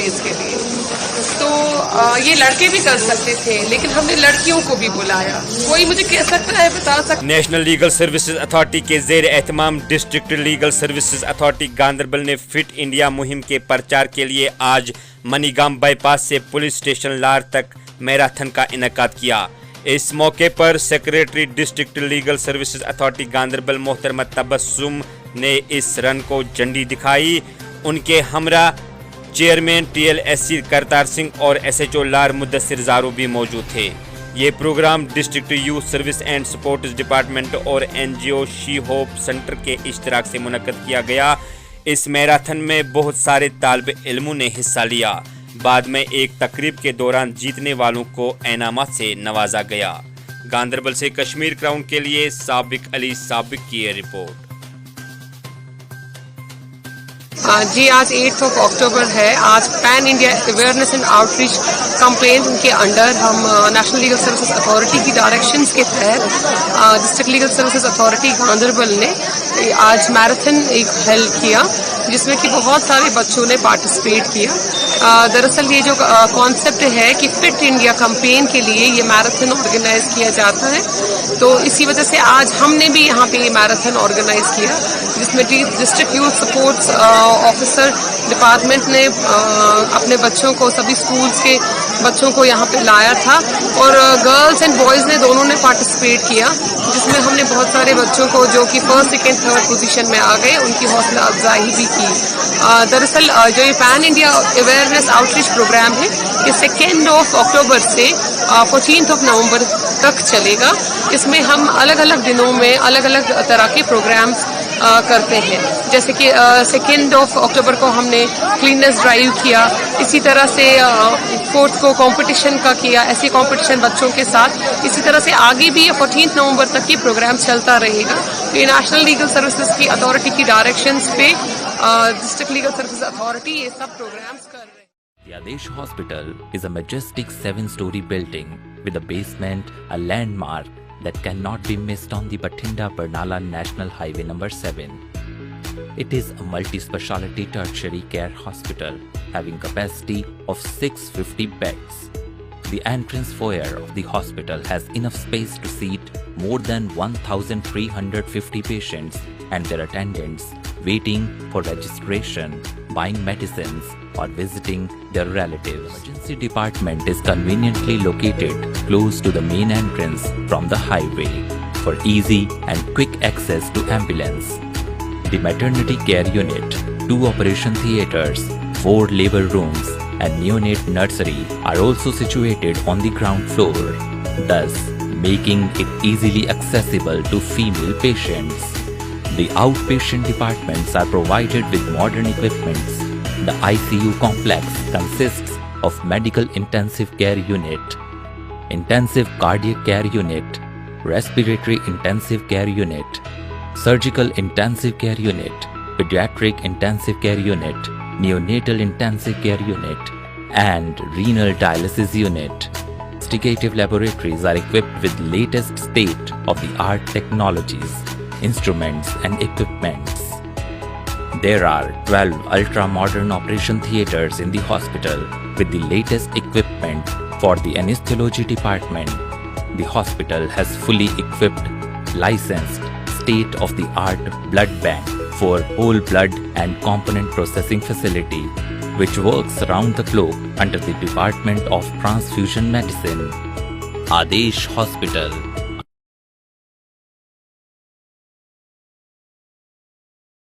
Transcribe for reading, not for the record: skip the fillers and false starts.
Raise کے لیے. تو یہ لڑکے بھی کر سکتے تھے لیکن ہم نے لڑکیوں کو بھی بلایا. کوئی مجھے کہہ سکتا ہے بتا سکتا. نیشنل لیگل سروسز اتھارٹی کے زیر اہتمام district legal services authority Ganderbal نے فٹ انڈیا مہم کے پرچار کے لیے آج منی گام بائی پاس سے پولیس اسٹیشن لار تک میراتھن کا انعقاد کیا. اس موقع پر secretary district legal services authority Ganderbal محترمہ تبسم نے اس رن کو جھنڈی دکھائی. ان کے ہمراہ چیئرمین TLSC کرتار سنگھ اور SHO لار مدثر زارو بھی موجود تھے. یہ programme district youth service and sports department اور NGO شی ہوپ سینٹر کے اشتراک سے منعقد کیا گیا. اس میراتھن میں بہت سارے طالب علموں نے حصہ لیا. بعد میں ایک تقریب کے دوران جیتنے والوں کو انعامات سے نوازا گیا. گاندربل سے کشمیر کراؤن کے لیے سابق علی سابق کی یہ رپورٹ. جی آج 8 اکتوبر ہے. آج pain India awareness and out reach campaign کے انڈر ہم نیشنل لیگل سروسز اتھارٹی کی ڈائریکشنز کے تحت district legal services authority Ganderbal نے آج میراتھن ایک ہیلڈ کیا جس میں کہ بہت سارے بچوں نے پارٹیسپیٹ کیا. دراصل یہ جو کانسیپٹ ہے کہ فٹ انڈیا کمپین کے لیے یہ میراتھن آرگنائز کیا جاتا ہے تو اسی وجہ سے آج ہم نے بھی یہاں پہ یہ میراتھن آرگنائز کیا جس میں district youth sports officer department نے اپنے بچوں کو سبھی اسکولس کے بچوں کو یہاں پہ لایا تھا اور گرلز اینڈ بوائز نے دونوں نے پارٹیسپیٹ کیا جس میں ہم نے بہت سارے بچوں کو جو کہ فرسٹ سیکنڈ تھرڈ پوزیشن میں آ گئے ان کی حوصلہ افزائی بھی کی. دراصل جو یہ pan India awareness outreach programme ہے یہ 2 اکتوبر سے 14 نومبر تک چلے گا. اس میں ہم الگ الگ دنوں میں الگ الگ طرح کے پروگرامز کرتے ہیں. جیسے کہ 2 اکتوبر کو ہم نے کلیننس ڈرائیو کیا. اسی طرح سے 4 کو کمپٹیشن کا کیا. ایسے کمپٹیشن بچوں کے ساتھ. اسی طرح سے آگے بھی 14 نومبر تک یہ پروگرام چلتا رہے گا. یہ نیشنل لیگل سروسز کی اتھارٹی کی ڈائریکشنز پہ ڈسٹرکٹ لیگل سروسز اتھارٹی یہ سب پروگرامز کر رہے ہیں. The Adesh Hospital is a majestic 7-story building with a basement, a landmark that cannot be missed on the Bathinda-Barnala National Highway number 7. It is a multi-speciality tertiary care hospital having capacity of 650 beds. The entrance foyer of the hospital has enough space to seat more than 1,350 patients and their attendants waiting for registration, buying medicines, or visiting their relatives. The emergency department is conveniently located close to the main entrance from the highway for easy and quick access to ambulance. The maternity care unit, 2 operation theaters, 4 labor rooms, and neonate nursery are also situated on the ground floor, thus making it easily accessible to female patients. The outpatient departments are provided with modern equipments. The ICU complex consists of medical intensive care unit, intensive cardiac care unit, respiratory intensive care unit, surgical intensive care unit, pediatric intensive care unit, neonatal intensive care unit, and renal dialysis unit. Investigative laboratories are equipped with latest state-of-the-art technologies, instruments and equipments. There are 12 ultra-modern operation theaters in the hospital with the latest equipment for the anesthesiology department. The hospital has fully equipped, licensed, state-of-the-art blood bank for whole blood and component processing facility, which works around the clock under the Department of Transfusion Medicine. Adesh Hospital,